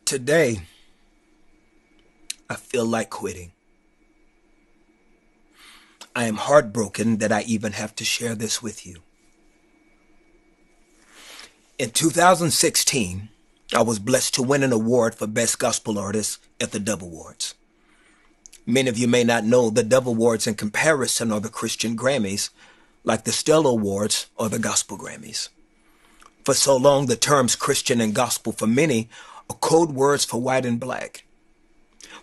Today, I feel like quitting. I am heartbroken that I even have to share this with you. In 2016, I was blessed to win an award for Best Gospel Artist at the Dove Awards. Many of you may not know the Dove Awards in comparison are the Christian Grammys, like the Stellar Awards or the Gospel Grammys. For so long, the terms Christian and gospel for many are code words for white and black,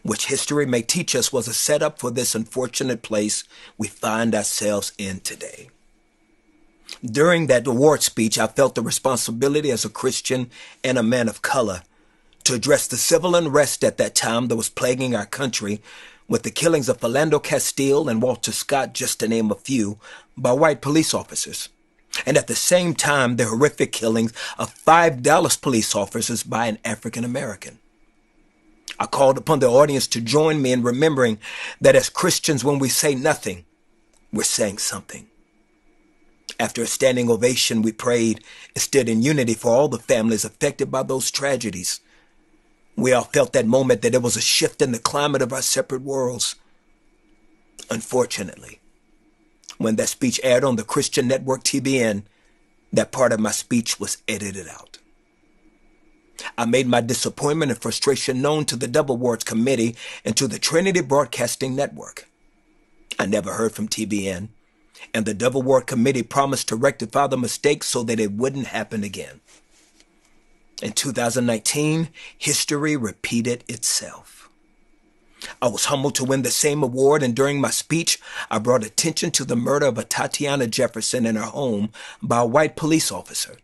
which history may teach us was a setup for this unfortunate place we find ourselves in today. During that award speech, I felt the responsibility as a Christian and a man of color to address the civil unrest at that time that was plaguing our country with the killings of Philando Castile and Walter Scott, just to name a few, by white police officers. And at the same time, the horrific killings of 5 Dallas police officers by an African American. I called upon the audience to join me in remembering that as Christians, when we say nothing, we're saying something. After a standing ovation, we prayed and stood in unity for all the families affected by those tragedies. We all felt that moment that there was a shift in the climate of our separate worlds. Unfortunately, when that speech aired on the Christian network TBN, that part of my speech was edited out. I made my disappointment and frustration known to the Dove Awards committee and to the Trinity Broadcasting Network. I never heard from TBN, and the Dove Award committee promised to rectify the mistake so that it wouldn't happen again. In 2019, history repeated itself. I was humbled to win the same award, and during my speech, I brought attention to the murder of a Tatiana Jefferson in her home by a white police officer.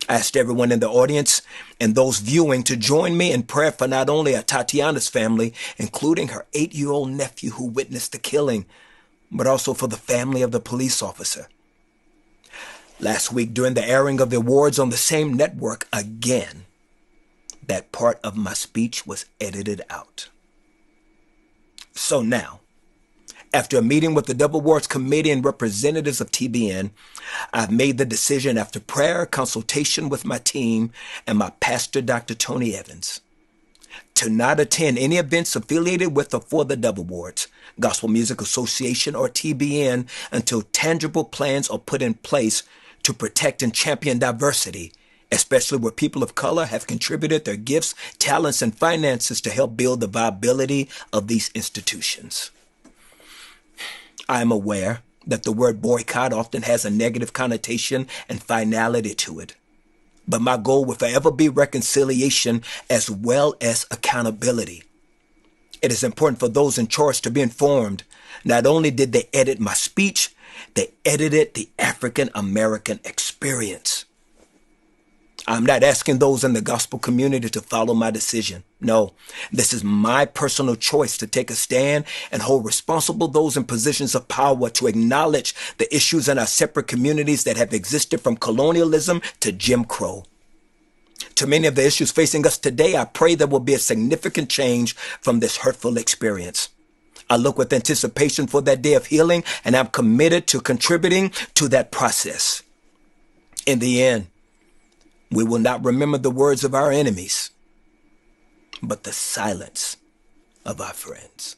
I asked everyone in the audience and those viewing to join me in prayer for not only Tatiana's family, including her 8-year-old nephew who witnessed the killing, but also for the family of the police officer. Last week, during the airing of the awards on the same network again, that part of my speech was edited out. So now, after a meeting with the Dove Awards committee and representatives of TBN, I've made the decision after prayer, consultation with my team, and my pastor, Dr. Tony Evans, to not attend any events affiliated with or for the Dove Awards, Gospel Music Association, or TBN until tangible plans are put in place to protect and champion diversity, especially where people of color have contributed their gifts, talents, and finances to help build the viability of these institutions. I am aware that the word boycott often has a negative connotation and finality to it. But my goal will forever be reconciliation as well as accountability. It is important for those in charge to be informed. Not only did they edit my speech, they edited the African American experience. I'm not asking those in the gospel community to follow my decision. No, this is my personal choice to take a stand and hold responsible those in positions of power to acknowledge the issues in our separate communities that have existed from colonialism to Jim Crow. To many of the issues facing us today, I pray there will be a significant change from this hurtful experience. I look with anticipation for that day of healing, and I'm committed to contributing to that process. In the end, we will not remember the words of our enemies, but the silence of our friends.